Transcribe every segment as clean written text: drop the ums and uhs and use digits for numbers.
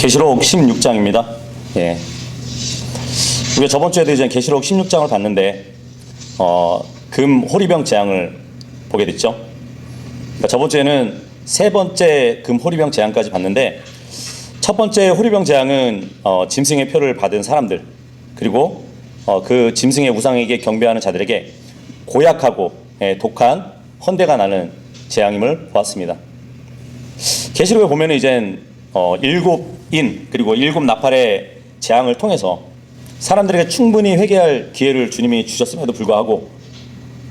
계시록 16장입니다. 예. 우리가 저번 주에도 이제 계시록 16장을 봤는데, 금 호리병 재앙을 보게 됐죠. 그러니까 저번 주에는 세 번째 금 호리병 재앙까지 봤는데, 첫 번째 호리병 재앙은 짐승의 표를 받은 사람들, 그리고 그 짐승의 우상에게 경배하는 자들에게 고약하고 독한 헌대가 나는 재앙임을 보았습니다. 계시록에 보면은 이젠 일곱 인 그리고 일곱 나팔의 재앙을 통해서 사람들에게 충분히 회개할 기회를 주님이 주셨음에도 불구하고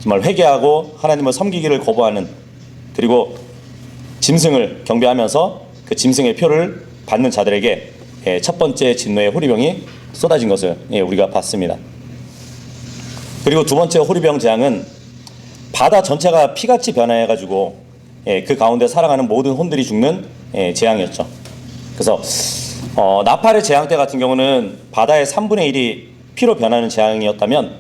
정말 회개하고 하나님을 섬기기를 거부하는, 그리고 짐승을 경배하면서 그 짐승의 표를 받는 자들에게 첫 번째 진노의 호리병이 쏟아진 것을 우리가 봤습니다. 그리고 두 번째 호리병 재앙은 바다 전체가 피같이 변화해가지고 그 가운데 살아가는 모든 혼들이 죽는 재앙이었죠. 그래서 나팔의 재앙 때 같은 경우는 바다의 3분의 1이 피로 변하는 재앙이었다면,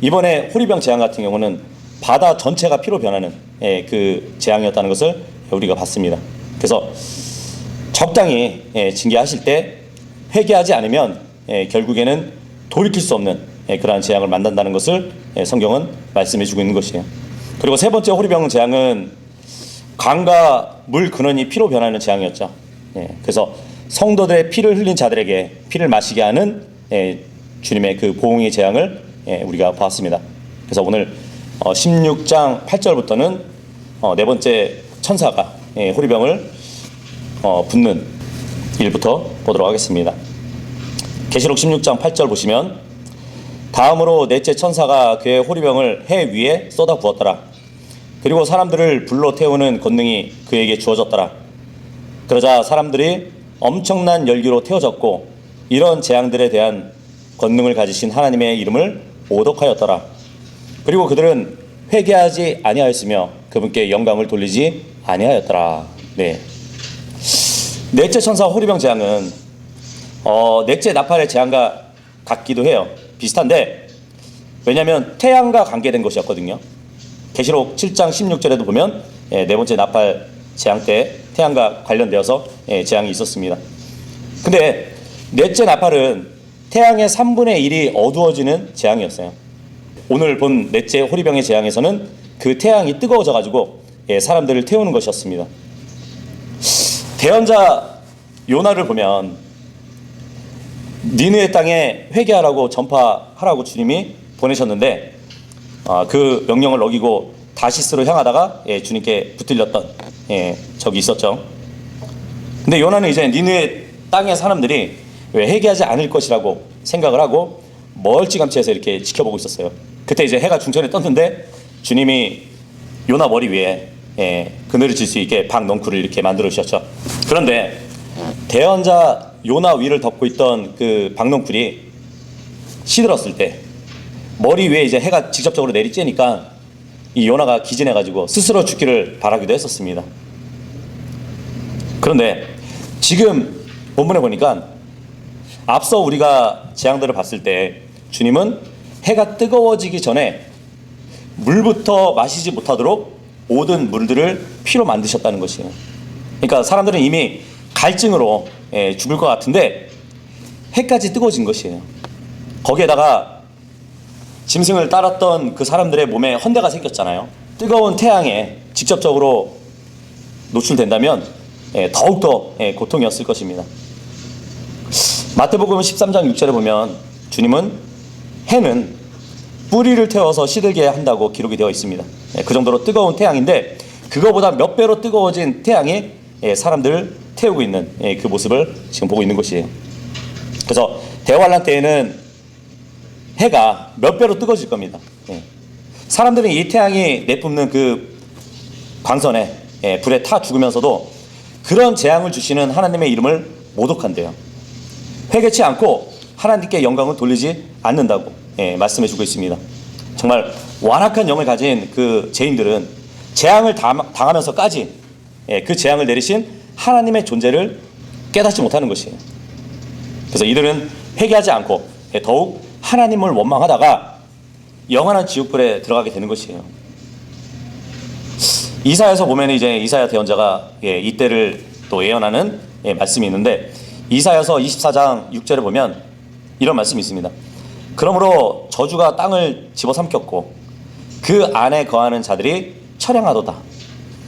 이번에 호리병 재앙 같은 경우는 바다 전체가 피로 변하는 그 재앙이었다는 것을 우리가 봤습니다. 그래서 적당히 징계하실 때 회개하지 않으면 결국에는 돌이킬 수 없는 그러한 재앙을 만난다는 것을 성경은 말씀해 주고 있는 것이에요. 그리고 세 번째 호리병 재앙은 강과 물 근원이 피로 변하는 재앙이었죠. 그래서 성도들의 피를 흘린 자들에게 피를 마시게 하는 주님의 그 보응의 재앙을 우리가 보았습니다. 그래서 오늘 16장 8절부터는 네 번째 천사가 호리병을 붓는 일부터 보도록 하겠습니다. 계시록 16장 8절 보시면, 다음으로 넷째 천사가 그의 호리병을 해 위에 쏟아 부었더라. 그리고 사람들을 불로 태우는 권능이 그에게 주어졌더라. 그러자 사람들이 엄청난 열기로 태워졌고, 이런 재앙들에 대한 권능을 가지신 하나님의 이름을 오독하였더라. 그리고 그들은 회개하지 아니하였으며 그분께 영광을 돌리지 아니하였더라. 넷째 천사 호리병 재앙은 넷째 나팔의 재앙과 같기도 해요. 비슷한데, 왜냐하면 태양과 관계된 것이었거든요. 계시록 7장 16절에도 보면 네 번째 나팔 재앙 때 태양과 관련되어서 재앙이 있었습니다. 근데 넷째 나팔은 태양의 3분의 1이 어두워지는 재앙이었어요. 오늘 본 넷째 호리병의 재앙에서는 그 태양이 뜨거워져 가지고 사람들을 태우는 것이었습니다. 대언자 요나를 보면 니느웨 땅에 회개하라고 전파하라고 주님이 보내셨는데, 그 명령을 어기고 다시스로 향하다가 주님께 붙들렸던 적이 있었죠. 근데 요나는 이제 니느웨 땅의 사람들이 왜 회개하지 않을 것이라고 생각을 하고 멀찌감치해서 이렇게 지켜보고 있었어요. 그때 이제 해가 중천에 떴는데 주님이 요나 머리 위에 그늘을 질 수 있게 박넝쿨을 이렇게 만들어 주셨죠. 그런데 대언자 요나 위를 덮고 있던 그 박넝쿨이 시들었을 때 머리 위에 이제 해가 직접적으로 내리쬐니까 이 요나가 기진해가지고 스스로 죽기를 바라기도 했었습니다. 그런데 지금 본문에 보니까 앞서 우리가 재앙들을 봤을 때 주님은 해가 뜨거워지기 전에 물부터 마시지 못하도록 모든 물들을 피로 만드셨다는 것이에요. 그러니까 사람들은 이미 갈증으로 죽을 것 같은데 해까지 뜨거워진 것이에요. 거기에다가 짐승을 따랐던 그 사람들의 몸에 헌대가 생겼잖아요. 뜨거운 태양에 직접적으로 노출된다면 더욱더 고통이었을 것입니다. 마태복음 13장 6절에 보면 주님은 해는 뿌리를 태워서 시들게 한다고 기록이 되어 있습니다. 그 정도로 뜨거운 태양인데, 그거보다 몇 배로 뜨거워진 태양이 사람들을 태우고 있는 그 모습을 지금 보고 있는 것이에요. 그래서 대환란 때에는 해가 몇 배로 뜨거워질 겁니다. 사람들은 이 태양이 내뿜는 그 광선에 불에 타 죽으면서도 그런 재앙을 주시는 하나님의 이름을 모독한대요. 회개치 않고 하나님께 영광을 돌리지 않는다고 말씀해 주고 있습니다. 정말 완악한 영을 가진 그 죄인들은 재앙을 당하면서까지 그 재앙을 내리신 하나님의 존재를 깨닫지 못하는 것이에요. 그래서 이들은 회개하지 않고 더욱 하나님을 원망하다가 영원한 지옥불에 들어가게 되는 것이에요. 이사야서 보면 이제 이사야 대언자가 이때를 또 예언하는 말씀이 있는데, 이사야서 24장 6절에 보면 이런 말씀이 있습니다. 그러므로 저주가 땅을 집어삼켰고 그 안에 거하는 자들이 처량하도다.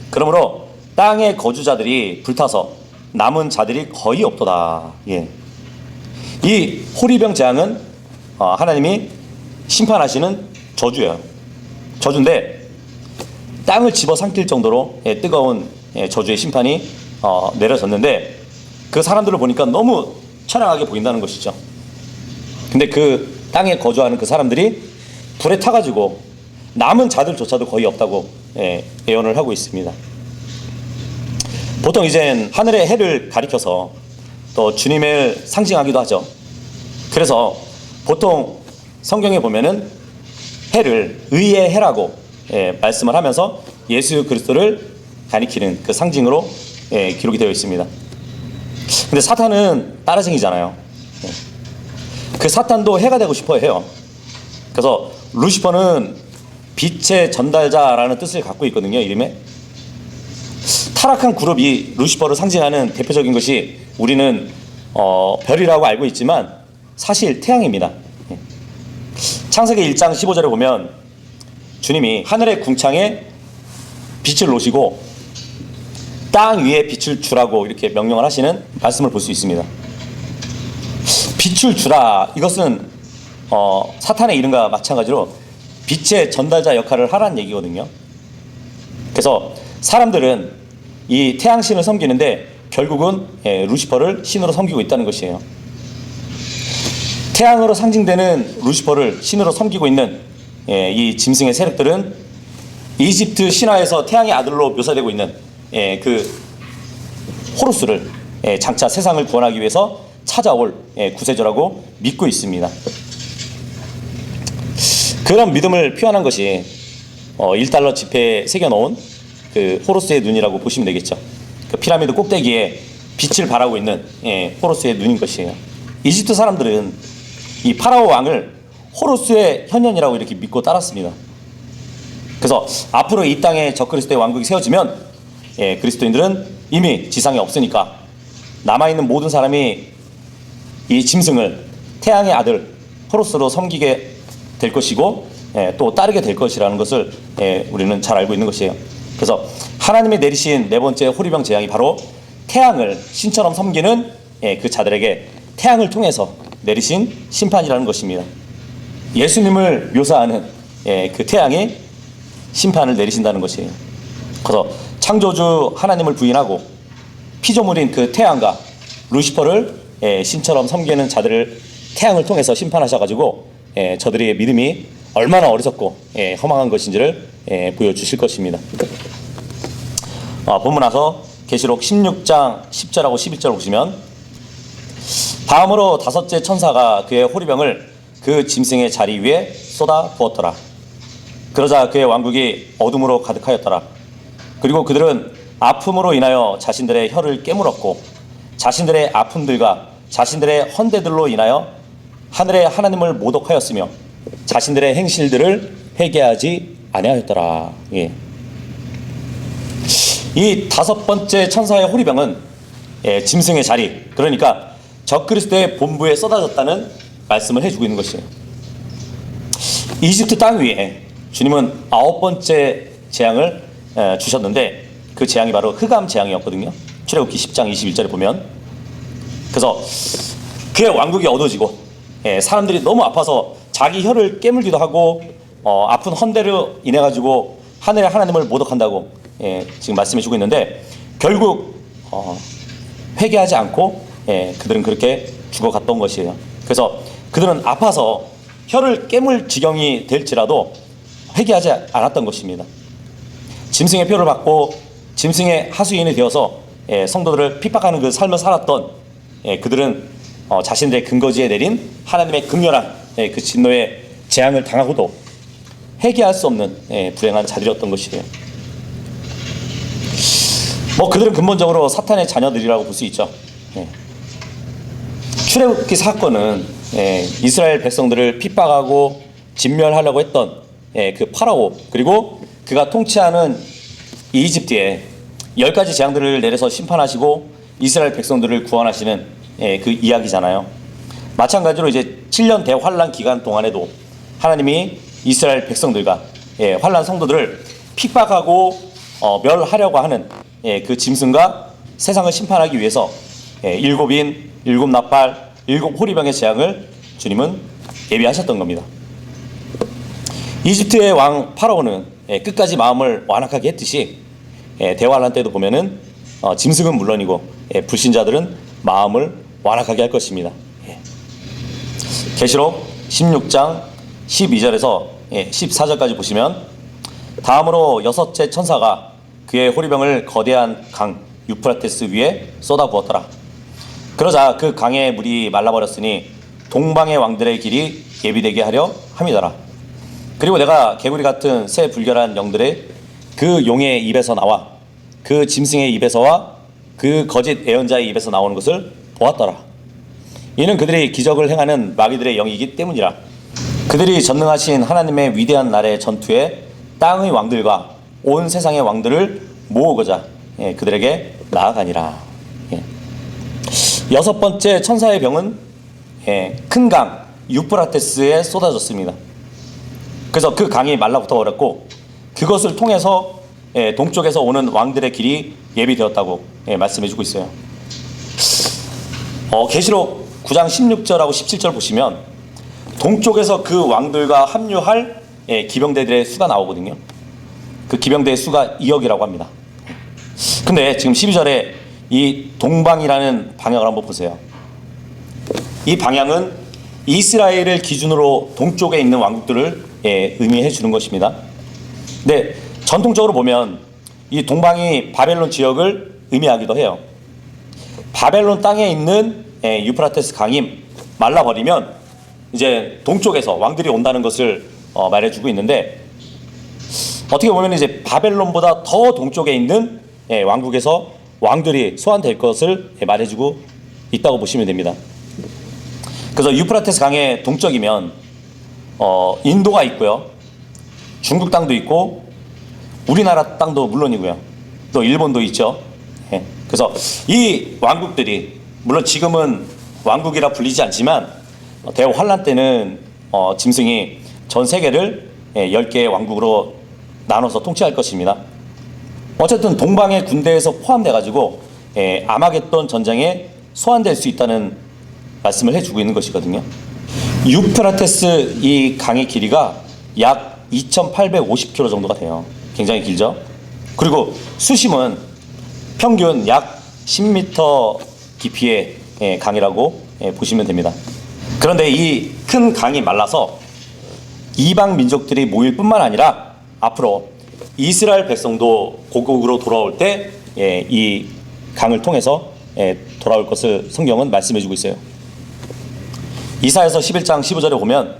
그러므로 땅의 거주자들이 불타서 남은 자들이 거의 없도다. 예. 이 호리병 재앙은 하나님이 심판하시는 저주예요. 저주인데 땅을 집어삼킬 정도로 뜨거운 저주의 심판이 내려졌는데 그 사람들을 보니까 너무 처량하게 보인다는 것이죠. 근데 그 땅에 거주하는 그 사람들이 불에 타가지고 남은 자들조차도 거의 없다고 예언을 하고 있습니다. 보통 이젠 하늘의 해를 가리켜서 또 주님을 상징하기도 하죠. 그래서 보통 성경에 보면은 해를 의의 해라고 말씀을 하면서 예수 그리스도를 가리키는 그 상징으로 기록이 되어 있습니다. 근데 사탄은 따라쟁이잖아요. 그 사탄도 해가 되고 싶어 해요. 그래서 루시퍼는 빛의 전달자라는 뜻을 갖고 있거든요. 이름에. 타락한 그룹이 루시퍼를 상징하는 대표적인 것이 우리는 별이라고 알고 있지만 사실 태양입니다. 창세기 1장 15절에 보면 주님이 하늘의 궁창에 빛을 놓으시고 땅 위에 빛을 주라고 이렇게 명령을 하시는 말씀을 볼 수 있습니다. 빛을 주라, 이것은 사탄의 이름과 마찬가지로 빛의 전달자 역할을 하라는 얘기거든요. 그래서 사람들은 이 태양신을 섬기는데 결국은 루시퍼를 신으로 섬기고 있다는 것이에요. 태양으로 상징되는 루시퍼를 신으로 섬기고 있는 이 짐승의 세력들은 이집트 신화에서 태양의 아들로 묘사되고 있는 그 호루스를 장차 세상을 구원하기 위해서 찾아올 구세주라고 믿고 있습니다. 그런 믿음을 표현한 것이 1달러 지폐에 새겨놓은 그 호루스의 눈이라고 보시면 되겠죠. 그 피라미드 꼭대기에 빛을 발하고 있는 호루스의 눈인 것이에요. 이집트 사람들은 이 파라오 왕을 호루스의 현현이라고 이렇게 믿고 따랐습니다. 그래서 앞으로 이 땅에 적그리스도의 왕국이 세워지면 그리스도인들은 이미 지상에 없으니까 남아있는 모든 사람이 이 짐승을 태양의 아들 호루스로 섬기게 될 것이고 또 따르게 될 것이라는 것을 우리는 잘 알고 있는 것이에요. 그래서 하나님이 내리신 네 번째 호리병 재앙이 바로 태양을 신처럼 섬기는 그 자들에게 태양을 통해서 내리신 심판이라는 것입니다. 예수님을 묘사하는 그 태양이 심판을 내리신다는 것이에요. 그래서 창조주 하나님을 부인하고 피조물인 그 태양과 루시퍼를 신처럼 섬기는 자들을 태양을 통해서 심판하셔가지고 저들의 믿음이 얼마나 어리석고 허망한 것인지를 보여주실 것입니다. 본문 와서 계시록 16장 10절하고 11절 보시면 다음으로 다섯째 천사가 그의 호리병을 그 짐승의 자리 위에 쏟아 부었더라. 그러자 그의 왕국이 어둠으로 가득하였더라. 그리고 그들은 아픔으로 인하여 자신들의 혀를 깨물었고 자신들의 아픔들과 자신들의 헌대들로 인하여 하늘의 하나님을 모독하였으며 자신들의 행실들을 회개하지 아니하였더라. 예. 이 다섯 번째 천사의 호리병은 짐승의 자리, 그러니까 적그리스도의 본부에 쏟아졌다는 말씀을 해주고 있는 것이에요. 이집트 땅 위에 주님은 아홉 번째 재앙을 주셨는데 그 재앙이 바로 흑암 재앙이었거든요. 출애굽기 10장 21절에 보면. 그래서 그의 왕국이 어두워지고 사람들이 너무 아파서 자기 혀를 깨물기도 하고 아픈 헌대로 인해 가지고 하늘의 하나님을 모독한다고 지금 말씀해 주고 있는데 결국 회개하지 않고 그들은 그렇게 죽어갔던 것이에요. 그래서 그들은 아파서 혀를 깨물 지경이 될지라도 회개하지 않았던 것입니다. 짐승의 표를 받고 짐승의 하수인이 되어서 성도들을 핍박하는 그 삶을 살았던 그들은 자신들의 근거지에 내린 하나님의 극렬한 그 진노의 재앙을 당하고도 회개할 수 없는 불행한 자들이었던 것이에요. 그들은 근본적으로 사탄의 자녀들이라고 볼 수 있죠. 출애굽기 사건은 이스라엘 백성들을 핍박하고 진멸하려고 했던 그 파라오, 그리고 그가 통치하는 이집트에 10가지 재앙들을 내려서 심판하시고 이스라엘 백성들을 구원하시는 그 이야기잖아요. 마찬가지로 이제 7년 대환란 기간 동안에도 하나님이 이스라엘 백성들과 환란 성도들을 핍박하고 멸하려고 하는 그 짐승과 세상을 심판하기 위해서 일곱 인, 일곱 나팔, 일곱 호리병의 재앙을 주님은 예비하셨던 겁니다. 이집트의 왕 파라오는 끝까지 마음을 완악하게 했듯이 대환란 때도 보면은 짐승은 물론이고 불신자들은 마음을 완악하게 할 것입니다. 계시록 16장 12절에서 14절까지 보시면 다음으로 여섯째 천사가 그의 호리병을 거대한 강 유프라테스 위에 쏟아부었더라. 그러자 그 강의 물이 말라버렸으니 동방의 왕들의 길이 예비되게 하려 함이더라. 그리고 내가 개구리 같은 새 불결한 영들의 그 용의 입에서 나와 그 짐승의 입에서와 그 거짓 예언자의 입에서 나오는 것을 보았더라. 이는 그들이 기적을 행하는 마귀들의 영이기 때문이라. 그들이 전능하신 하나님의 위대한 날의 전투에 땅의 왕들과 온 세상의 왕들을 모으고자 그들에게 나아가니라. 여섯 번째 천사의 병은 큰 강 유프라테스에 쏟아졌습니다. 그래서 그 강이 말라붙어 버렸고 그것을 통해서 동쪽에서 오는 왕들의 길이 예비되었다고 말씀해주고 있어요. 계시록 9장 16절하고 17절 보시면 동쪽에서 그 왕들과 합류할 기병대들의 수가 나오거든요. 그 기병대의 수가 2억이라고 합니다. 근데 지금 12절에 이 동방이라는 방향을 한번 보세요. 이 방향은 이스라엘을 기준으로 동쪽에 있는 왕국들을 의미해 주는 것입니다. 근데 전통적으로 보면 이 동방이 바벨론 지역을 의미하기도 해요. 바벨론 땅에 있는 유프라테스 강이 말라버리면 이제 동쪽에서 왕들이 온다는 것을 말해주고 있는데, 어떻게 보면 이제 바벨론보다 더 동쪽에 있는 왕국에서 왕들이 소환될 것을 말해주고 있다고 보시면 됩니다. 그래서 유프라테스 강의 동쪽이면 인도가 있고요, 중국 땅도 있고, 우리나라 땅도 물론이고요, 또 일본도 있죠. 그래서 이 왕국들이 물론 지금은 왕국이라 불리지 않지만 대환란 때는 짐승이 전 세계를 10개의 왕국으로 나눠서 통치할 것입니다. 어쨌든 동방의 군대에서 포함돼 가지고 아마겟돈 전쟁에 소환될 수 있다는 말씀을 해주고 있는 것이거든요. 유프라테스 이 강의 길이가 약 2,850km 정도가 돼요. 굉장히 길죠. 그리고 수심은 평균 약 10m 깊이의 강이라고 보시면 됩니다. 그런데 이 큰 강이 말라서 이방 민족들이 모일 뿐만 아니라 앞으로 이스라엘 백성도 고국으로 돌아올 때 이 강을 통해서 돌아올 것을 성경은 말씀해 주고 있어요. 이사야서 11장 15절에 보면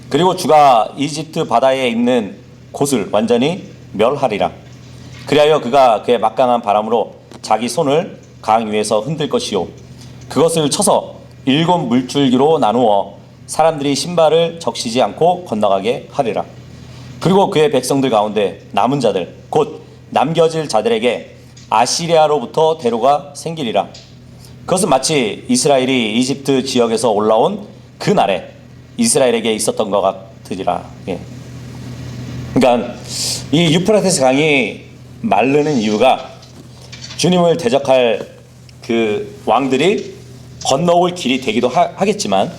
그리고 주가 이집트 바다에 있는 곳을 완전히 멸하리라. 그리하여 그가 그의 막강한 바람으로 자기 손을 강 위에서 흔들 것이요 그것을 쳐서 7 물줄기로 나누어 사람들이 신발을 적시지 않고 건너가게 하리라. 그리고 그의 백성들 가운데 남은 자들 곧 남겨질 자들에게 아시리아로부터 대로가 생기리라. 그것은 마치 이스라엘이 이집트 지역에서 올라온 그 날에 이스라엘에게 있었던 것 같으리라. 그러니까 이 유프라테스 강이 마르는 이유가 주님을 대적할 그 왕들이 건너올 길이 되기도 하겠지만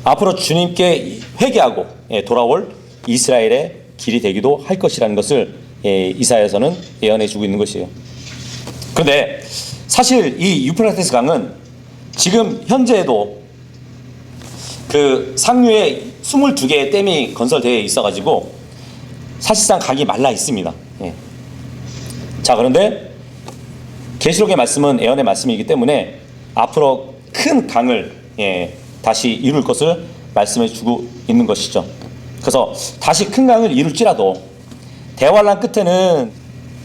앞으로 주님께 회개하고 돌아올 이스라엘의 길이 되기도 할 것이라는 것을 이사야서는 예언해 주고 있는 것이에요. 그런데 사실 이 유프라테스 강은 지금 현재에도 그 상류에 22개의 댐이 건설되어 있어가지고 사실상 강이 말라 있습니다. 자, 그런데 계시록의 말씀은 예언의 말씀이기 때문에 앞으로 큰 강을 다시 이룰 것을 말씀해 주고 있는 것이죠. 그래서 다시 큰 강을 이룰지라도 대환란 끝에는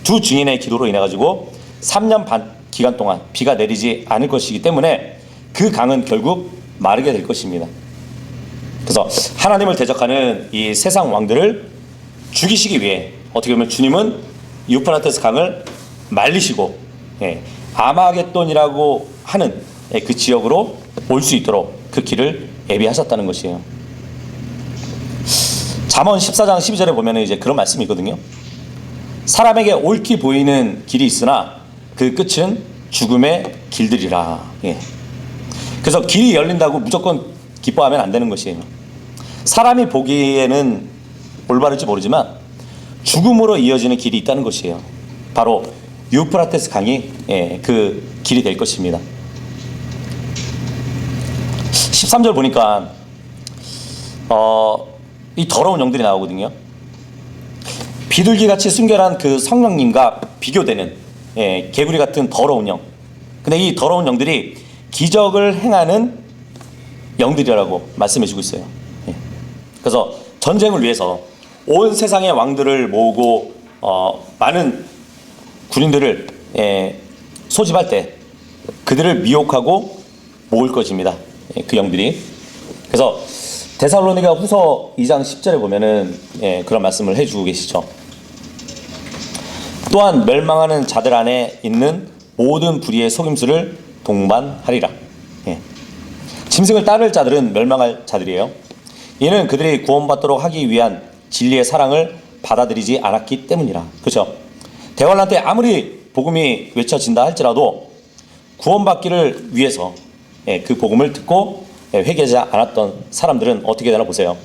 두 증인의 기도로 인해 가지고 3년 반 기간 동안 비가 내리지 않을 것이기 때문에 그 강은 결국 마르게 될 것입니다. 그래서 하나님을 대적하는 이 세상 왕들을 죽이시기 위해 어떻게 보면 주님은 유프라테스 강을 말리시고 아마겟돈이라고 하는 그 지역으로 올 수 있도록 그 길을 예비하셨다는 것이에요. 잠언 14장 12절에 보면 이제 그런 말씀이 있거든요. 사람에게 옳게 보이는 길이 있으나 그 끝은 죽음의 길들이라. 예. 그래서 길이 열린다고 무조건 기뻐하면 안 되는 것이에요. 사람이 보기에는 올바를지 모르지만 죽음으로 이어지는 길이 있다는 것이에요. 바로 유프라테스 강이 그 길이 될 것입니다. 13절 보니까 이 더러운 영들이 나오거든요. 비둘기같이 순결한 그 성령님과 비교되는 개구리 같은 더러운 영. 근데 이 더러운 영들이 기적을 행하는 영들이라고 말씀해주고 있어요. 그래서 전쟁을 위해서 온 세상의 왕들을 모으고 많은 군인들을 소집할 때 그들을 미혹하고 모을 것입니다. 그 영들이. 그래서 데살로니가 후서 2장 10절에 보면은 그런 말씀을 해주고 계시죠. 또한 멸망하는 자들 안에 있는 모든 불의의 속임수를 동반하리라. 짐승을 따를 자들은 멸망할 자들이에요. 이는 그들이 구원받도록 하기 위한 진리의 사랑을 받아들이지 않았기 때문이라. 그렇죠? 대환란 때 아무리 복음이 외쳐진다 할지라도 구원받기를 위해서 그 복음을 듣고 회개하지 않았던 사람들은 어떻게 되나 보세요.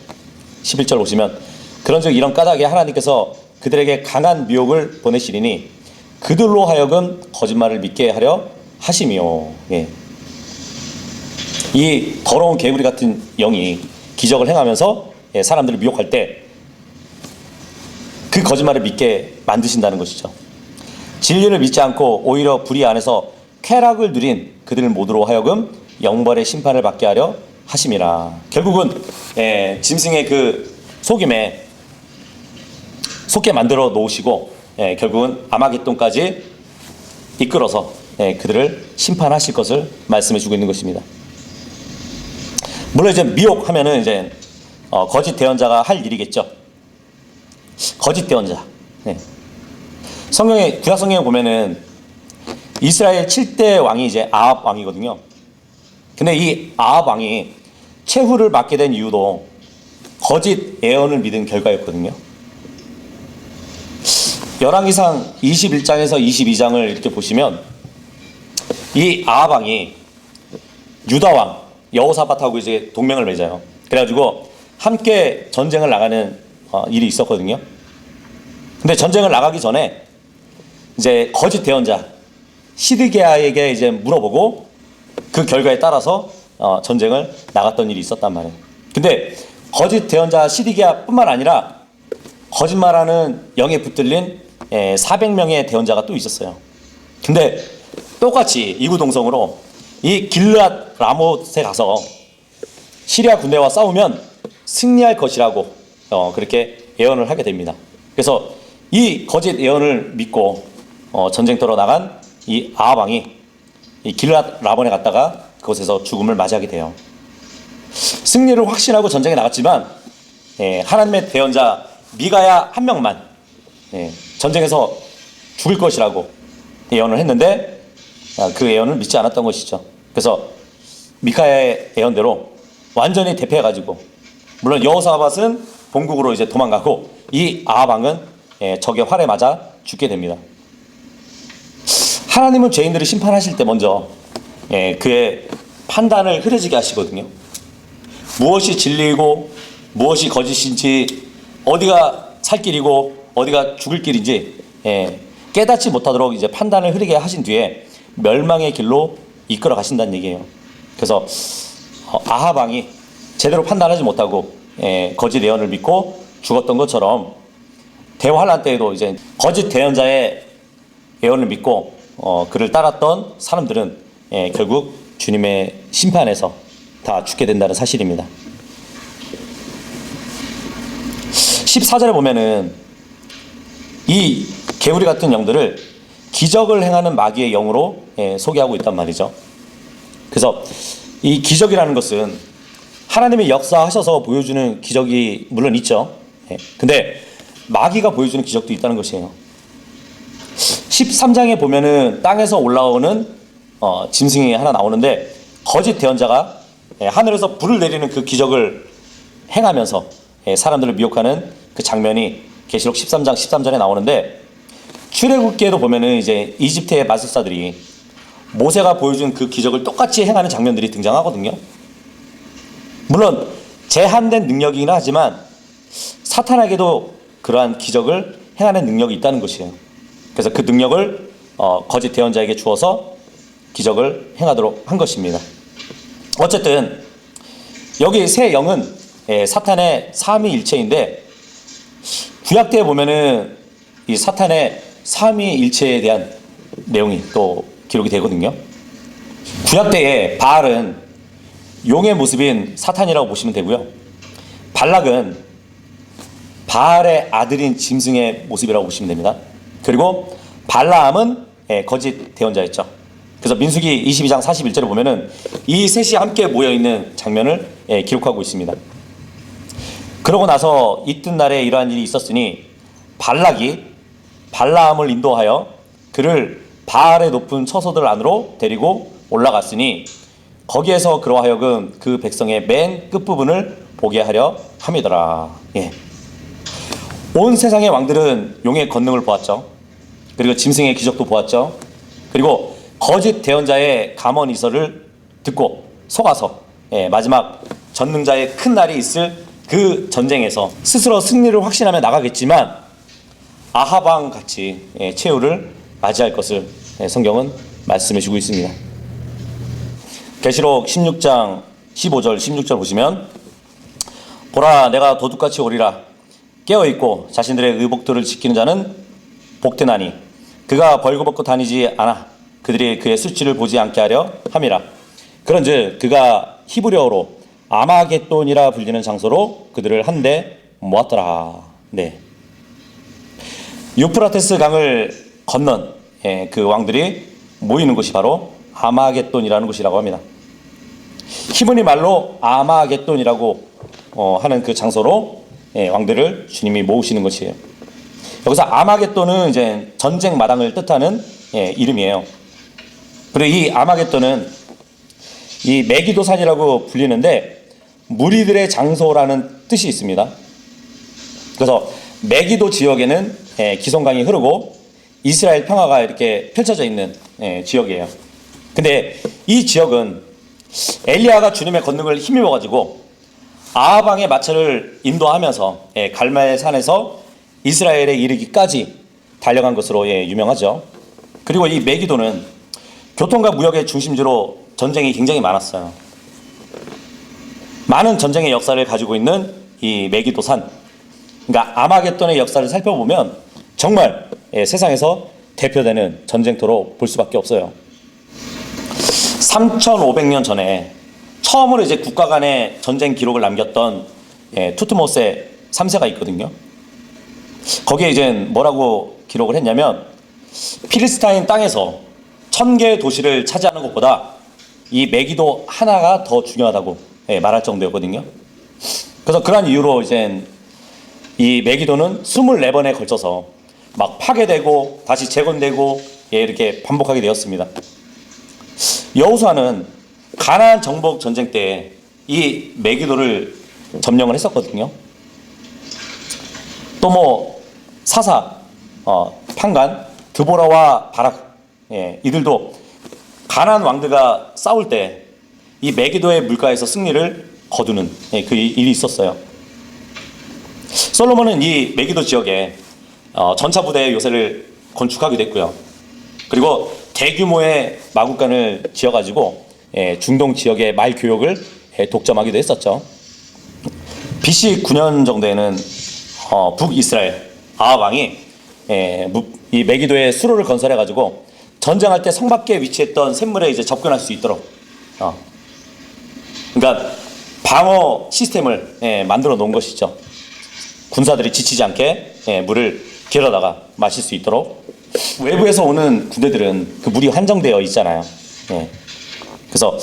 11절 보시면 그런즉 이런 까닭에 하나님께서 그들에게 강한 미혹을 보내시리니 그들로 하여금 거짓말을 믿게 하려 하심이요. 이 더러운 개구리 같은 영이 기적을 행하면서 사람들을 미혹할 때 그 거짓말을 믿게 만드신다는 것이죠. 진리를 믿지 않고 오히려 불의 안에서 쾌락을 누린 그들 모두로 하여금 영벌의 심판을 받게 하려 하심이라. 결국은 짐승의 그 속임에 속게 만들어 놓으시고 결국은 아마겟돈까지 이끌어서 그들을 심판하실 것을 말씀해 주고 있는 것입니다. 물론 이제 미혹하면은 이제 거짓 대언자가 할 일이겠죠. 거짓 대언자. 성경에 구약 성경에 보면은 이스라엘 7대 왕이 이제 아합 왕이거든요. 근데 이 아합 왕이 최후를 맞게 된 이유도 거짓 예언을 믿은 결과였거든요. 열왕기상 21장에서 22장을 이렇게 보시면 이 아합 왕이 유다 왕 여호사밧하고 이제 동맹을 맺어요. 그래가지고 함께 전쟁을 나가는 일이 있었거든요. 근데 전쟁을 나가기 전에 이제 거짓 대언자 시드기야에게 이제 물어보고 그 결과에 따라서 전쟁을 나갔던 일이 있었단 말이에요. 근데 거짓 대언자 시드기야뿐만 아니라 거짓말하는 영에 붙들린 400명의 대언자가 또 있었어요. 근데 똑같이 이구동성으로 이 길르앗 라못에 가서 시리아 군대와 싸우면 승리할 것이라고 그렇게 예언을 하게 됩니다. 그래서 이 거짓 예언을 믿고 전쟁터로 나간 이 아합 왕이 이 길르앗 라몬에 갔다가 그곳에서 죽음을 맞이하게 돼요. 승리를 확신하고 전쟁에 나갔지만 하나님의 대언자 미가야 한 명만 전쟁에서 죽을 것이라고 예언을 했는데 그 예언을 믿지 않았던 것이죠. 그래서 미카야의 예언대로 완전히 대패해가지고 물론 여호사밧은 본국으로 이제 도망가고 이 아합 왕은 적의 활에 맞아 죽게 됩니다. 하나님은 죄인들을 심판하실 때 먼저 그의 판단을 흐려지게 하시거든요. 무엇이 진리이고 무엇이 거짓인지 어디가 살 길이고 어디가 죽을 길인지 깨닫지 못하도록 이제 판단을 흐리게 하신 뒤에 멸망의 길로 이끌어 가신다는 얘기예요. 그래서 아합 왕이 제대로 판단하지 못하고 거짓 예언을 믿고 죽었던 것처럼 대환란 때에도 이제 거짓 대언자의 예언을 믿고 그를 따랐던 사람들은 결국 주님의 심판에서 다 죽게 된다는 사실입니다. 14절에 보면은 이 개구리 같은 영들을 기적을 행하는 마귀의 영으로 소개하고 있단 말이죠. 그래서 이 기적이라는 것은 하나님이 역사하셔서 보여주는 기적이 물론 있죠. 근데 마귀가 보여주는 기적도 있다는 것이에요. 13장에 보면은 땅에서 올라오는 짐승이 하나 나오는데 거짓 대언자가 하늘에서 불을 내리는 그 기적을 행하면서 사람들을 미혹하는 그 장면이 계시록 13장 13절에 나오는데, 출애굽기에도 보면은 이제 이집트의 마술사들이 모세가 보여준 그 기적을 똑같이 행하는 장면들이 등장하거든요. 물론 제한된 능력이긴 하지만 사탄에게도 그러한 기적을 행하는 능력이 있다는 것이에요. 그래서 그 능력을 거짓 대언자에게 주어서 기적을 행하도록 한 것입니다. 어쨌든 여기 세 영은 사탄의 삼위일체인데, 구약 때에 보면은 이 사탄의 삼위일체에 대한 내용이 또 기록이 되거든요. 구약 때에 바알은 용의 모습인 사탄이라고 보시면 되고요. 발락은 바알의 아들인 짐승의 모습이라고 보시면 됩니다. 그리고 발라암은 거짓 대언자였죠. 그래서 민수기 22장 41절에 보면은 이 셋이 함께 모여있는 장면을 기록하고 있습니다. 그러고 나서 이튿날에 이러한 일이 있었으니 발락이 발라암을 인도하여 그를 바알의 높은 처소들 안으로 데리고 올라갔으니 거기에서 그로 하여금 그 백성의 맨 끝부분을 보게 하려 함이더라. 온 세상의 왕들은 용의 권능을 보았죠. 그리고 짐승의 기적도 보았죠. 그리고 거짓 대언자의 감언 이설을 듣고 속아서 마지막 전능자의 큰 날이 있을 그 전쟁에서 스스로 승리를 확신하며 나가겠지만 아합 왕 같이 최후를 맞이할 것을 성경은 말씀해 주고 있습니다. 계시록 16장 15절 16절 보시면, 보라 내가 도둑같이 오리라. 깨어있고 자신들의 의복들을 지키는 자는 복되나니 그가 벌거벗고 다니지 않아 그들이 그의 수치를 보지 않게 하려 함이라. 그런즉 그가 히브리어로 아마겟돈이라 불리는 장소로 그들을 한데 모았더라. 유프라테스 강을 건넌 그 왕들이 모이는 곳이 바로 아마겟돈이라는 곳이라고 합니다. 히브리 말로 아마겟돈이라고 하는 그 장소로 왕들을 주님이 모으시는 것이에요. 여기서 아마겟돈은 이제 전쟁 마당을 뜻하는 이름이에요. 그리고 이 아마겟돈은 이 메기도산이라고 불리는데 무리들의 장소라는 뜻이 있습니다. 그래서 메기도 지역에는 기송강이 흐르고 이스라엘 평화가 이렇게 펼쳐져 있는 지역이에요. 근데 이 지역은 엘리야가 주님의 권능을 힘입어 가지고 아합 왕의 마차를 인도하면서 갈멜 산에서 이스라엘에 이르기까지 달려간 것으로 유명하죠. 그리고 이 메기도는 교통과 무역의 중심지로 전쟁이 굉장히 많았어요. 많은 전쟁의 역사를 가지고 있는 이 메기도산, 그러니까 아마겟돈의 역사를 살펴보면 정말 세상에서 대표되는 전쟁터로 볼 수밖에 없어요. 3,500년 전에 처음으로 이제 국가 간의 전쟁 기록을 남겼던 투트모세 3세가 있거든요. 거기에 이제 뭐라고 기록을 했냐면, 필리스타인 땅에서 1000개의 도시를 차지하는 것보다 이 메기도 하나가 더 중요하다고 말할 정도였거든요. 그래서 그러한 이유로 이제 이 메기도는 24번에 걸쳐서 막 파괴되고 다시 재건되고 이렇게 반복하게 되었습니다. 여호수아는 가나안 정복 전쟁 때 이 메기도를 점령을 했었거든요. 또 뭐 사사, 판간, 드보라와 바락, 이들도 가나안 왕들과 싸울 때 이 메기도의 물가에서 승리를 거두는 그 일이 있었어요. 솔로몬은 이 메기도 지역에 전차 부대 요새를 건축하게 됐고요. 그리고 대규모의 마국간을 지어가지고 중동 지역의 말 교역을 독점하기도 했었죠. BC 9년 정도에는 북이스라엘 아합 왕이 이 메기도에 수로를 건설해가지고 전쟁할 때 성 밖에 위치했던 샘물에 이제 접근할 수 있도록, 그러니까 방어 시스템을 만들어 놓은 것이죠. 군사들이 지치지 않게 물을 길어다가 마실 수 있도록. 외부에서 오는 군대들은 그 물이 한정되어 있잖아요. 그래서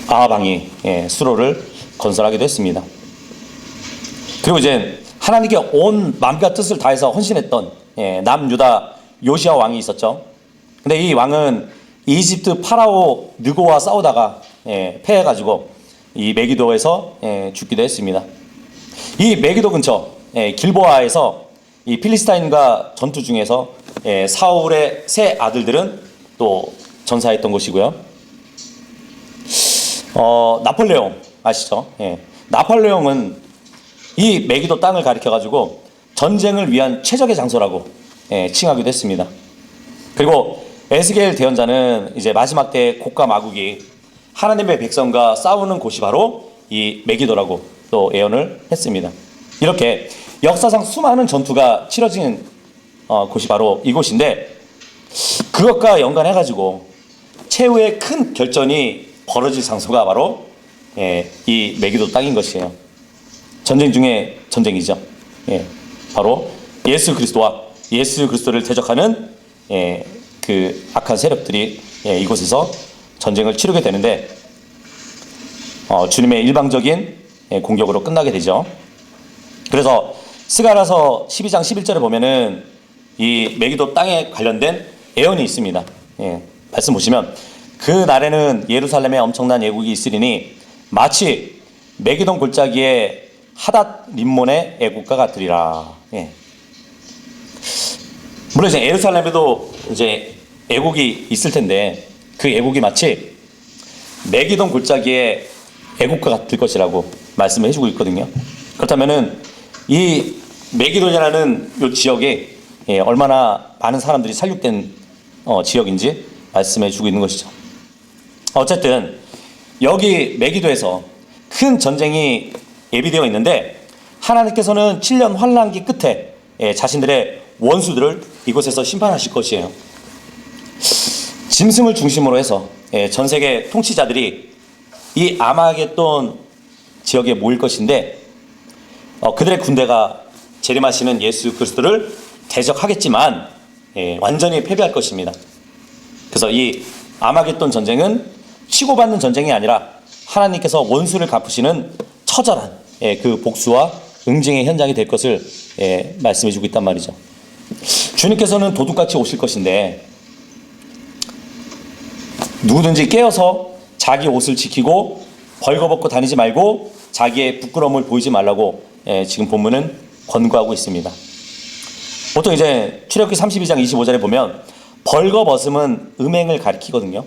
아합 왕이 수로를 건설하기도 했습니다. 그리고 이제 하나님께 온 마음과 뜻을 다해서 헌신했던 남유다 요시야 왕이 있었죠. 근데 이 왕은 이집트 파라오 느고와 싸우다가 패해가지고 이 메기도에서 죽기도 했습니다. 이 메기도 근처 길보아에서 이 필리스타인과 전투 중에서 사울의 세 아들들은 또 전사했던 곳이고요. 나폴레옹 아시죠? 나폴레옹은 이 메기도 땅을 가리켜가지고 전쟁을 위한 최적의 장소라고 칭하기도 했습니다. 그리고 에스겔 대언자는 이제 마지막 때 곡과 마국이 하나님의 백성과 싸우는 곳이 바로 이 메기도라고 또 예언을 했습니다. 이렇게 역사상 수많은 전투가 치러진 곳이 바로 이곳인데, 그것과 연관해가지고 최후의 큰 결전이 벌어질 장소가 바로 이 메기도 땅인 것이에요. 전쟁 중에 전쟁이죠. 바로 예수 그리스도와 예수 그리스도를 대적하는 그 악한 세력들이 이곳에서 전쟁을 치르게 되는데, 주님의 일방적인 공격으로 끝나게 되죠. 그래서 스가랴서 12장 11절에 보면은 이 메기도 땅에 관련된 예언이 있습니다. 말씀 보시면 그 날에는 예루살렘에 엄청난 애국이 있으리니 마치 메기돈 골짜기에 하닷 림몬의 애국과 같으리라. 물론 이제 예루살렘에도 이제 애국이 있을 텐데 그 애국이 마치 메기돈 골짜기에 애국과 같을 것이라고 말씀을 해주고 있거든요. 그렇다면은 이 메기돈이라는 이 지역에 얼마나 많은 사람들이 살육된 지역인지 말씀해주고 있는 것이죠. 어쨌든 여기 메기도에서 큰 전쟁이 예비되어 있는데, 하나님께서는 7년 환란기 끝에 자신들의 원수들을 이곳에서 심판하실 것이에요. 짐승을 중심으로 해서 전 세계 통치자들이 이 아마겟돈 지역에 모일 것인데, 그들의 군대가 재림하시는 예수 그리스도를 대적하겠지만 완전히 패배할 것입니다. 그래서 이 아마겟돈 전쟁은 치고받는 전쟁이 아니라 하나님께서 원수를 갚으시는 처절한 그 복수와 응징의 현장이 될 것을 말씀해 주고 있단 말이죠. 주님께서는 도둑같이 오실 것인데, 누구든지 깨어서 자기 옷을 지키고 벌거벗고 다니지 말고 자기의 부끄러움을 보이지 말라고 지금 본문은 권고하고 있습니다. 보통 이제 출애굽기 32장 25절에 보면 벌거벗음은 음행을 가리키거든요.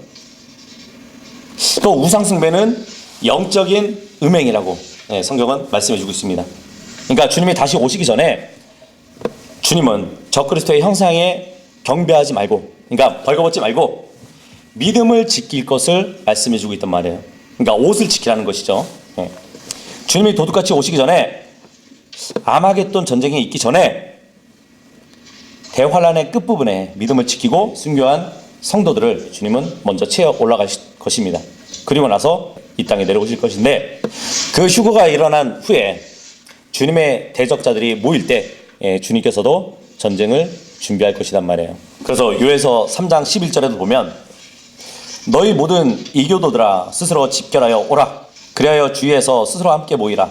또 우상숭배는 영적인 음행이라고 성경은 말씀해주고 있습니다. 그러니까 주님이 다시 오시기 전에 주님은 적그리스도의 형상에 경배하지 말고, 그러니까 벌거벗지 말고 믿음을 지킬 것을 말씀해주고 있단 말이에요. 그러니까 옷을 지키라는 것이죠. 주님이 도둑같이 오시기 전에, 아마겟돈 전쟁이 있기 전에 대환란의 끝부분에 믿음을 지키고 순교한 성도들을 주님은 먼저 채워 올라갈 것입니다. 그리고 나서 이 땅에 내려오실 것인데, 그 휴거가 일어난 후에 주님의 대적자들이 모일 때 주님께서도 전쟁을 준비할 것이란 말이에요. 그래서 요에서 3장 11절에도 보면 너희 모든 이교도들아 스스로 집결하여 오라. 그리하여 주위에서 스스로 함께 모이라.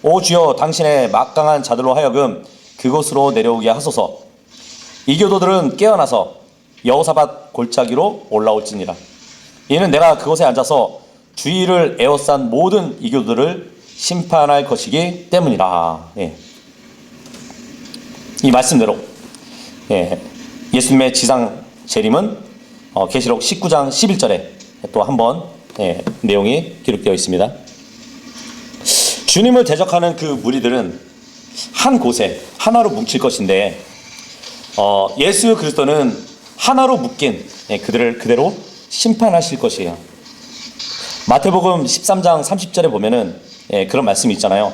오 주여, 당신의 막강한 자들로 하여금 그곳으로 내려오게 하소서. 이교도들은 깨어나서 여호사밧 골짜기로 올라올지니라. 이는 내가 그곳에 앉아서 주위를 에워싼 모든 이교도들을 심판할 것이기 때문이라. 이 말씀대로 예수님의 지상 재림은 계시록 19장 11절에 또 한번 내용이 기록되어 있습니다. 주님을 대적하는 그 무리들은 한 곳에 하나로 뭉칠 것인데, 예수 그리스도는 하나로 묶인 그들을 그대로 심판하실 것이에요. 마태복음 13장 30절에 보면은 그런 말씀이 있잖아요.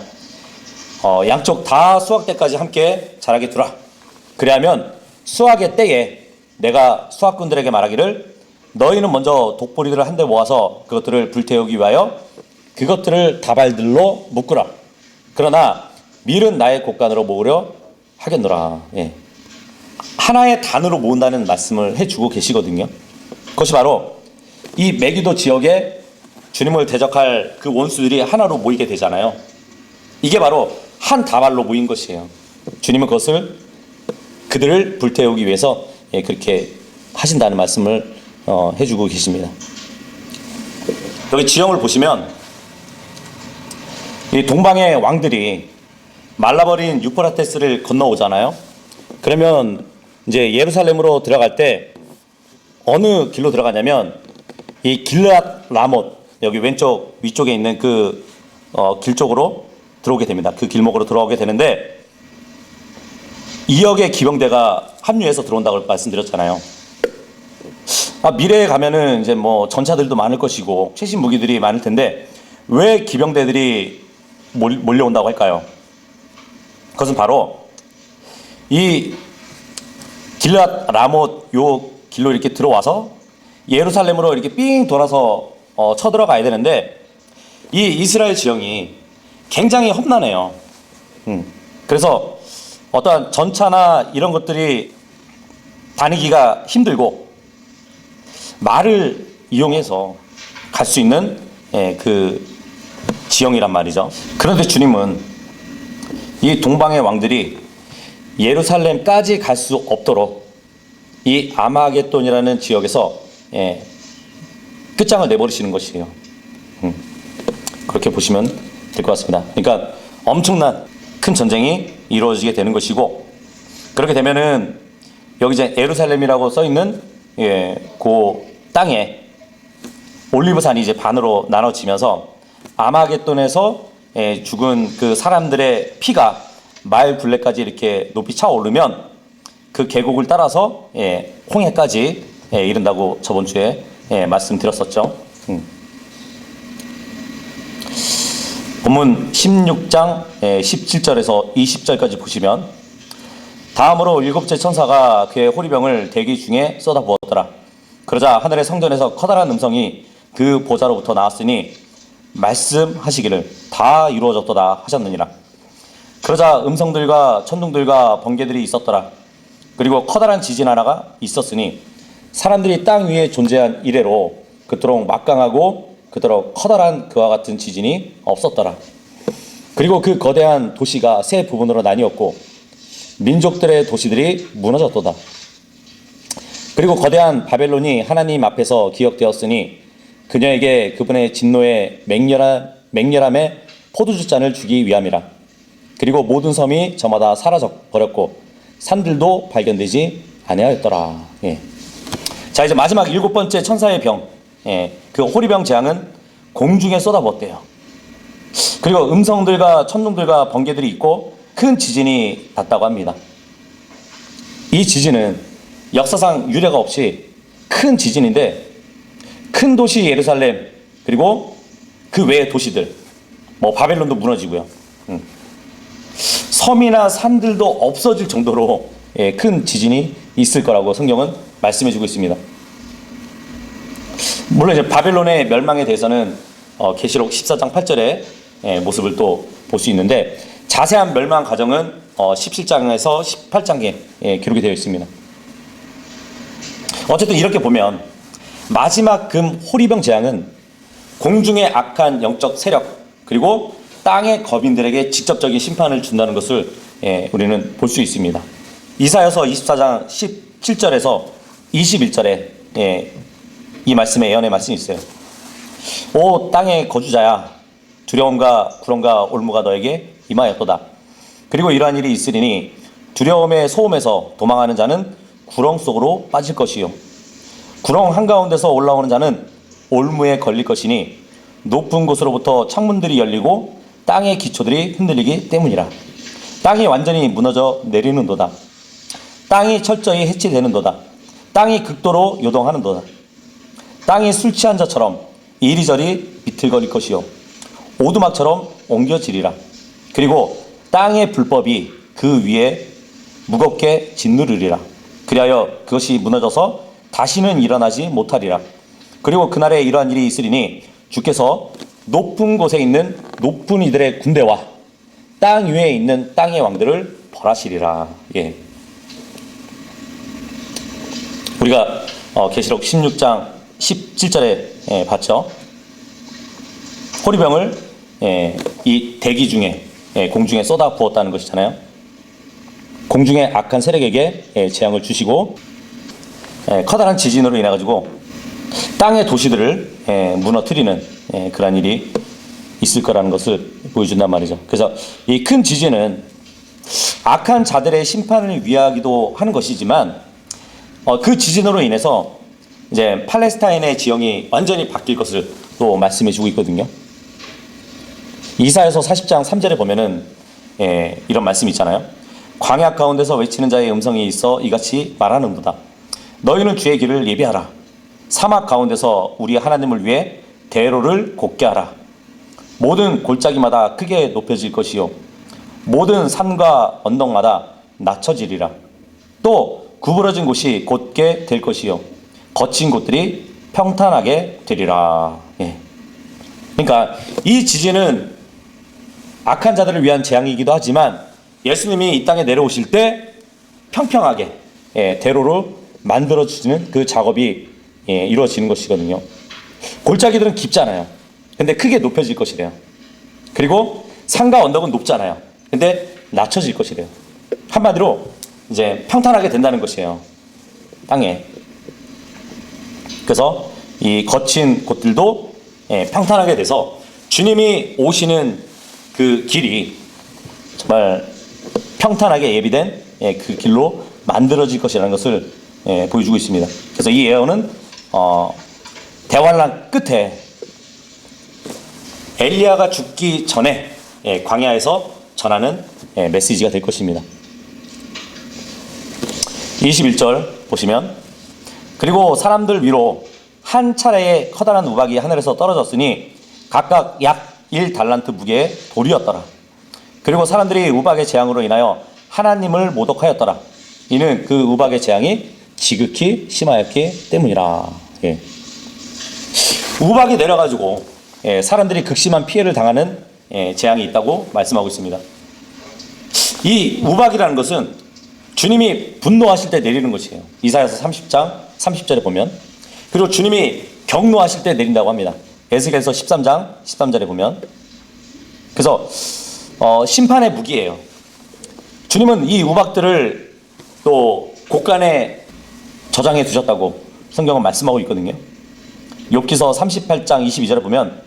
양쪽 다 수확 때까지 함께 자라게 두라. 그래야면 수확의 때에 내가 수확꾼들에게 말하기를 너희는 먼저 독보리들을 한데 모아서 그것들을 불태우기 위하여 그것들을 다발들로 묶으라. 그러나 밀은 나의 곡간으로 모으려 하겠노라. 하나의 단으로 모은다는 말씀을 해주고 계시거든요. 그것이 바로 이 메기도 지역에 주님을 대적할 그 원수들이 하나로 모이게 되잖아요. 이게 바로 한 다발로 모인 것이에요. 주님은 그들을 불태우기 위해서 그렇게 하신다는 말씀을 해주고 계십니다. 여기 지형을 보시면 이 동방의 왕들이 말라버린 유프라테스를 건너오잖아요. 그러면 이제 예루살렘으로 들어갈 때 어느 길로 들어가냐면 이 길르앗 라못, 여기 왼쪽 위쪽에 있는 그 길 쪽으로 들어오게 됩니다. 그 길목으로 들어오게 되는데 2억의 기병대가 합류해서 들어온다고 말씀드렸잖아요. 미래에 가면은 이제 뭐 전차들도 많을 것이고 최신 무기들이 많을 텐데 왜 기병대들이 몰려온다고 할까요? 그것은 바로 이 길르앗 라못 요 길로 이렇게 들어와서 예루살렘으로 이렇게 삥 돌아서 쳐들어가야 되는데 이 이스라엘 지형이 굉장히 험난해요. 그래서 어떠한 전차나 이런 것들이 다니기가 힘들고 말을 이용해서 갈 수 있는 그 지형이란 말이죠. 그런데 주님은 이 동방의 왕들이 예루살렘까지 갈 수 없도록 이 아마겟돈이라는 지역에서 끝장을 내버리시는 것이에요. 그렇게 보시면 될 것 같습니다. 그러니까 엄청난 큰 전쟁이 이루어지게 되는 것이고, 그렇게 되면은 여기 이제 예루살렘이라고 써 있는 그 땅에 올리브산이 이제 반으로 나눠지면서 아마겟돈에서 죽은 그 사람들의 피가 마일 굴레까지 이렇게 높이 차오르면 그 계곡을 따라서 홍해까지 이른다고 저번 주에 말씀드렸었죠. 본문 16장 17절에서 20절까지 보시면 다음으로 일곱째 천사가 그의 호리병을 대기 중에 쏟아부었더라. 그러자 하늘의 성전에서 커다란 음성이 그 보좌로부터 나왔으니 말씀하시기를 다 이루어졌도다 하셨느니라. 그러자 음성들과 천둥들과 번개들이 있었더라. 그리고 커다란 지진 하나가 있었으니 사람들이 땅 위에 존재한 이래로 그토록 막강하고 그토록 커다란 그와 같은 지진이 없었더라. 그리고 그 거대한 도시가 세 부분으로 나뉘었고 민족들의 도시들이 무너졌도다. 그리고 거대한 바벨론이 하나님 앞에서 기억되었으니 그녀에게 그분의 진노의 맹렬함의 포도주 잔을 주기 위함이라. 그리고 모든 섬이 저마다 사라져 버렸고 산들도 발견되지 아니하였더라. 자, 이제 마지막 7번째 천사의 병, 그 호리병 재앙은 공중에 쏟아부었대요. 그리고 음성들과 천둥들과 번개들이 있고 큰 지진이 났다고 합니다. 이 지진은 역사상 유례가 없이 큰 지진인데 큰 도시 예루살렘 그리고 그 외의 도시들, 뭐 바벨론도 무너지고요. 섬이나 산들도 없어질 정도로 큰 지진이 있을 거라고 성경은 말씀해주고 있습니다. 물론 이제 바벨론의 멸망에 대해서는 계시록 14장 8절의 모습을 또 볼 수 있는데 자세한 멸망 과정은 17장에서 18장에 기록이 되어 있습니다. 어쨌든 이렇게 보면 마지막 금 호리병 재앙은 공중의 악한 영적 세력 그리고 땅의 거민들에게 직접적인 심판을 준다는 것을 우리는 볼 수 있습니다. 이사야서 24장 17절에서 21절에 이 말씀의 예언의 말씀이 있어요. 오 땅의 거주자야, 두려움과 구름과 올무가 너에게 임하였도다. 그리고 이러한 일이 있으리니 두려움의 소음에서 도망하는 자는 구렁 속으로 빠질 것이요 구렁 한가운데서 올라오는 자는 올무에 걸릴 것이니 높은 곳으로부터 창문들이 열리고 땅의 기초들이 흔들리기 때문이라. 땅이 완전히 무너져 내리는도다. 땅이 철저히 해치되는도다. 땅이 극도로 요동하는도다. 땅이 술 취한 자처럼 이리저리 비틀거릴 것이요 오두막처럼 옮겨지리라. 그리고 땅의 불법이 그 위에 무겁게 짓누르리라. 그리하여 그것이 무너져서 다시는 일어나지 못하리라. 그리고 그날에 이러한 일이 있으리니 주께서 높은 곳에 있는 높은 이들의 군대와 땅 위에 있는 땅의 왕들을 벌하시리라. 우리가 계시록 16장 17절에 봤죠. 호리병을 이 대기 중에 공중에 쏟아 부었다는 것이잖아요. 공중의 악한 세력에게 재앙을 주시고 커다란 지진으로 인해 가지고 땅의 도시들을 무너뜨리는 그러한 일이 있을 거라는 것을 보여준단 말이죠. 그래서 이 큰 지진은 악한 자들의 심판을 위하기도 하는 것이지만 그 지진으로 인해서 이제 팔레스타인의 지형이 완전히 바뀔 것을 또 말씀해 주고 있거든요. 이사야서 40장 3절에 보면은 이런 말씀이 있잖아요. 광야 가운데서 외치는 자의 음성이 있어 이같이 말하는도다. 너희는 주의 길을 예비하라. 사막 가운데서 우리 하나님을 위해 대로를 곧게 하라. 모든 골짜기마다 크게 높여질 것이요 모든 산과 언덕마다 낮춰지리라. 또 구부러진 곳이 곧게 될 것이요 거친 곳들이 평탄하게 되리라. 그러니까 이 지진은 악한 자들을 위한 재앙이기도 하지만 예수님이 이 땅에 내려오실 때 평평하게 대로로 만들어지는 그 작업이 이루어지는 것이거든요. 골짜기들은 깊잖아요. 근데 크게 높여질 것이래요. 그리고 산과 언덕은 높잖아요. 근데 낮춰질 것이래요. 한마디로 이제 평탄하게 된다는 것이에요. 땅에. 그래서 이 거친 곳들도 평탄하게 돼서 주님이 오시는 그 길이 정말 평탄하게 예비된 그 길로 만들어질 것이라는 것을 보여주고 있습니다. 그래서 이 예언은 대환란 끝에 엘리야가 죽기 전에 광야에서 전하는 메시지가 될 것입니다. 21절 보시면 그리고 사람들 위로 한 차례의 커다란 우박이 하늘에서 떨어졌으니 각각 약 1달란트 무게의 돌이었더라. 그리고 사람들이 우박의 재앙으로 인하여 하나님을 모독하였더라. 이는 그 우박의 재앙이 지극히 심하였기 때문이라. 우박이 내려가지고 사람들이 극심한 피해를 당하는 재앙이 있다고 말씀하고 있습니다. 이 우박이라는 것은 주님이 분노하실 때 내리는 것이에요. 이사야서 30장 30절에 보면. 그리고 주님이 경노하실 때 내린다고 합니다. 에스겔서 13장 13절에 보면. 그래서 심판의 무기예요. 주님은 이 우박들을 또 곳간에 저장해 두셨다고 성경은 말씀하고 있거든요. 욥기서 38장 22절에 보면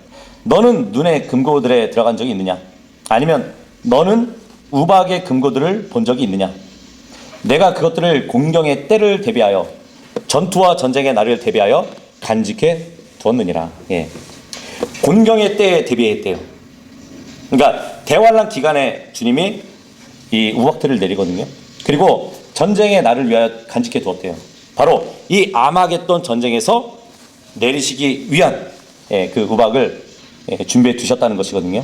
너는 눈의 금고들에 들어간 적이 있느냐? 아니면 너는 우박의 금고들을 본 적이 있느냐? 내가 그것들을 공경의 때를 대비하여 전투와 전쟁의 날을 대비하여 간직해 두었느니라. 곤경의 때에 대비했대요. 그러니까 대환란 기간에 주님이 이 우박들을 내리거든요. 그리고 전쟁의 날을 위하여 간직해 두었대요. 바로 이 아마겟돈 전쟁에서 내리시기 위한 그 우박을 준비해 두셨다는 것이거든요.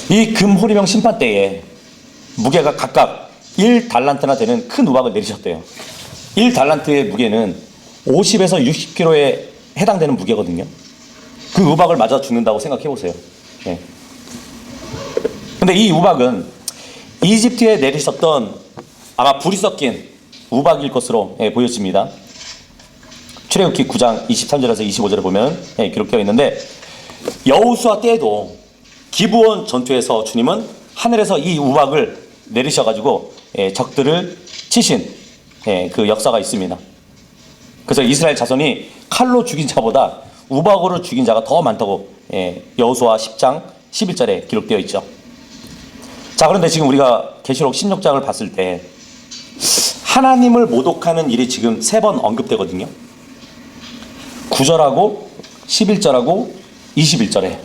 이 금호리병 심판 때에 무게가 각각 1달란트나 되는 큰 우박을 내리셨대요. 1달란트의 무게는 50에서 60kg에 해당되는 무게거든요. 그 우박을 맞아 죽는다고 생각해 보세요. 근데 이 우박은 이집트에 내리셨던 아마 불이 섞인 우박일 것으로 보여집니다. 출애굽기 9장 23절에서 25절에 보면 기록되어 있는데 여호수아 때에도 기브온 전투에서 주님은 하늘에서 이 우박을 내리셔가지고 적들을 치신 그 역사가 있습니다. 그래서 이스라엘 자손이 칼로 죽인 자보다 우박으로 죽인 자가 더 많다고 여호수아 10장 11절에 기록되어 있죠. 자, 그런데 지금 우리가 계시록 16장을 봤을 때 하나님을 모독하는 일이 지금 3번 언급되거든요. 9절하고 11절하고 21절에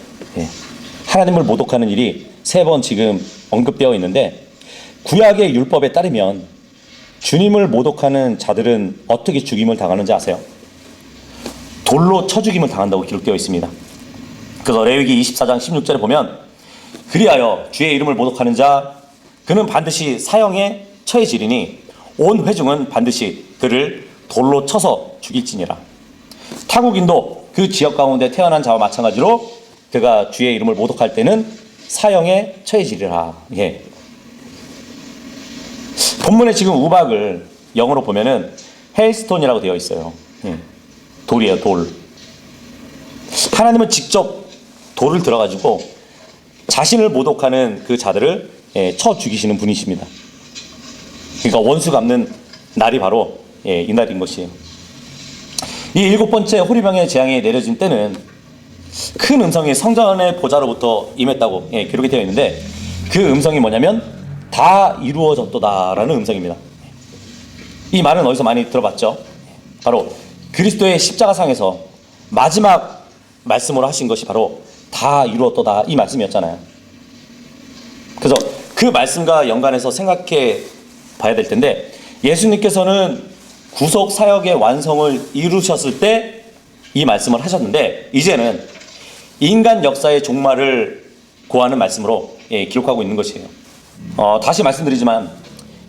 하나님을 모독하는 일이 3번 지금 언급되어 있는데 구약의 율법에 따르면 주님을 모독하는 자들은 어떻게 죽임을 당하는지 아세요? 돌로 쳐 죽임을 당한다고 기록되어 있습니다. 그래서 레위기 24장 16절에 보면 그리하여 주의 이름을 모독하는 자 그는 반드시 사형에 처해지리니 온 회중은 반드시 그를 돌로 쳐서 죽일지니라. 타국인도 그 지역 가운데 태어난 자와 마찬가지로 그가 주의 이름을 모독할 때는 사형에 처해지리라. 본문에 지금 우박을 영어로 보면은 헬스톤이라고 되어 있어요. 돌이에요, 돌. 하나님은 직접 돌을 들어가지고 자신을 모독하는 그 자들을 쳐 죽이시는 분이십니다. 그러니까 원수 갚는 날이 바로 이날인 것이에요. 이 7번째 호리병의 재앙이 내려진 때는 큰 음성이 성전의 보좌로부터 임했다고 기록이 되어 있는데, 그 음성이 뭐냐면 다 이루어졌도다라는 음성입니다. 이 말은 어디서 많이 들어봤죠? 바로 그리스도의 십자가상에서 마지막 말씀으로 하신 것이 바로 다 이루었도다 이 말씀이었잖아요. 그래서 그 말씀과 연관해서 생각해 봐야 될 텐데, 예수님께서는 구속 사역의 완성을 이루셨을 때 이 말씀을 하셨는데, 이제는 인간 역사의 종말을 고하는 말씀으로 기록하고 있는 것이에요. 다시 말씀드리지만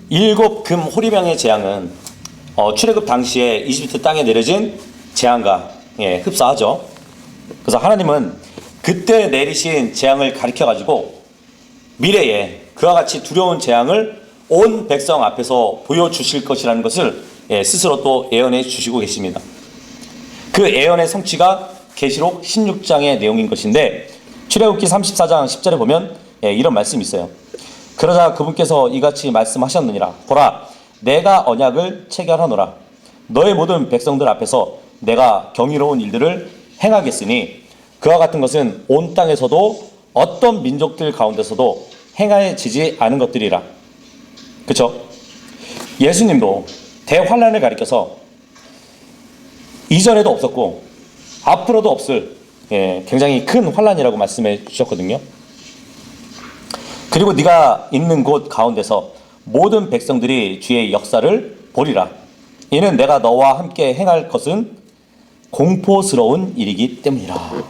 7금 호리병의 재앙은 출애굽 당시에 이집트 땅에 내려진 재앙과 흡사하죠. 그래서 하나님은 그때 내리신 재앙을 가리켜 가지고 미래에 그와 같이 두려운 재앙을 온 백성 앞에서 보여주실 것이라는 것을 스스로 또 예언해 주시고 계십니다. 그 예언의 성취가 계시록 16장의 내용인 것인데, 출애굽기 34장 10절에 보면 이런 말씀이 있어요. 그러자 그분께서 이같이 말씀하셨느니라. 보라, 내가 언약을 체결하노라. 너의 모든 백성들 앞에서 내가 경이로운 일들을 행하겠으니 그와 같은 것은 온 땅에서도 어떤 민족들 가운데서도 행하여지지 않은 것들이라. 그렇죠? 예수님도 대환란을 가리켜서 이전에도 없었고 앞으로도 없을 굉장히 큰 환란이라고 말씀해 주셨거든요. 그리고 네가 있는 곳 가운데서 모든 백성들이 주의 역사를 보리라. 이는 내가 너와 함께 행할 것은 공포스러운 일이기 때문이라.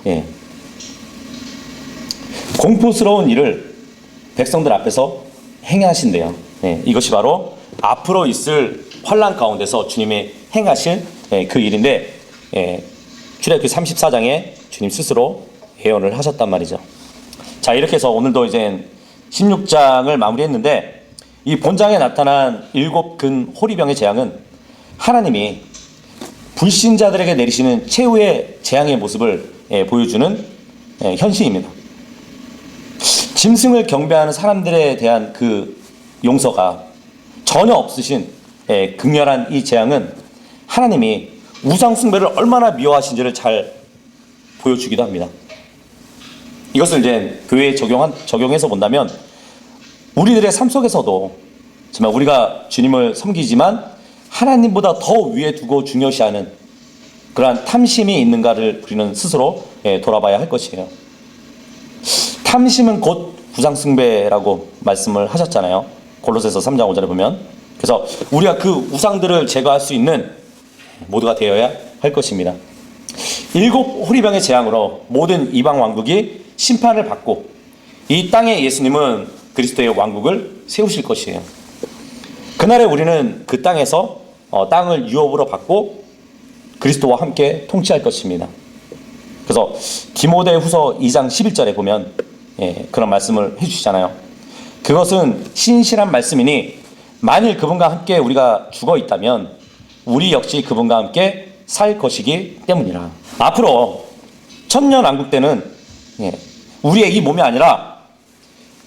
공포스러운 일을 백성들 앞에서 행하신대요. 이것이 바로 앞으로 있을 환란 가운데서 주님이 행하실 그 일인데, 출애굽기 34장에 주님 스스로 예언을 하셨단 말이죠. 자, 이렇게 해서 오늘도 이제 16장을 마무리했는데, 이 본장에 나타난 7근 호리병의 재앙은 하나님이 불신자들에게 내리시는 최후의 재앙의 모습을 보여주는 현실입니다. 짐승을 경배하는 사람들에 대한 그 용서가 전혀 없으신 극렬한 이 재앙은 하나님이 우상 숭배를 얼마나 미워하신지를 잘 보여주기도 합니다. 이것을 이제 교회에 적용해서 본다면, 우리들의 삶 속에서도 정말 우리가 주님을 섬기지만 하나님보다 더 위에 두고 중요시하는 그러한 탐심이 있는가를 우리는 스스로 돌아봐야 할 것이에요. 탐심은 곧 우상 숭배라고 말씀을 하셨잖아요. 골로새서 3장 5절에 보면. 그래서 우리가 그 우상들을 제거할 수 있는 모두가 되어야 할 것입니다. 7 호리병의 재앙으로 모든 이방 왕국이 심판을 받고 이 땅에 예수님은 그리스도의 왕국을 세우실 것이에요. 그날에 우리는 그 땅에서 땅을 유업으로 받고 그리스도와 함께 통치할 것입니다. 그래서 디모데후서 2장 11절에 보면 그런 말씀을 해주시잖아요. 그것은 신실한 말씀이니 만일 그분과 함께 우리가 죽어 있다면 우리 역시 그분과 함께 살 것이기 때문이라. 앞으로 천년왕국 때는 우리의 이 몸이 아니라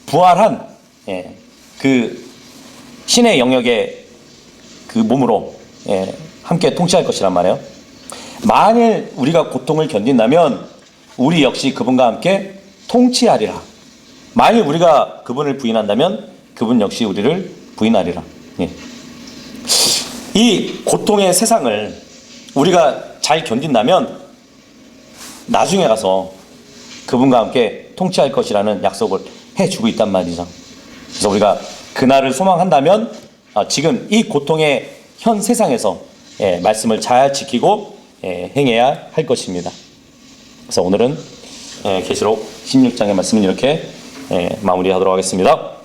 부활한 그 신의 영역의 그 몸으로 함께 통치할 것이란 말이에요. 만일 우리가 고통을 견딘다면 우리 역시 그분과 함께 통치하리라. 만일 우리가 그분을 부인한다면 그분 역시 우리를 부인하리라. 이 고통의 세상을 우리가 잘 견딘다면 나중에 가서 그분과 함께 통치할 것이라는 약속을 해주고 있단 말이죠. 그래서 우리가 그날을 소망한다면 지금 이 고통의 현 세상에서 말씀을 잘 지키고 행해야 할 것입니다. 그래서 오늘은 계시록 16장의 말씀은 이렇게 마무리하도록 하겠습니다.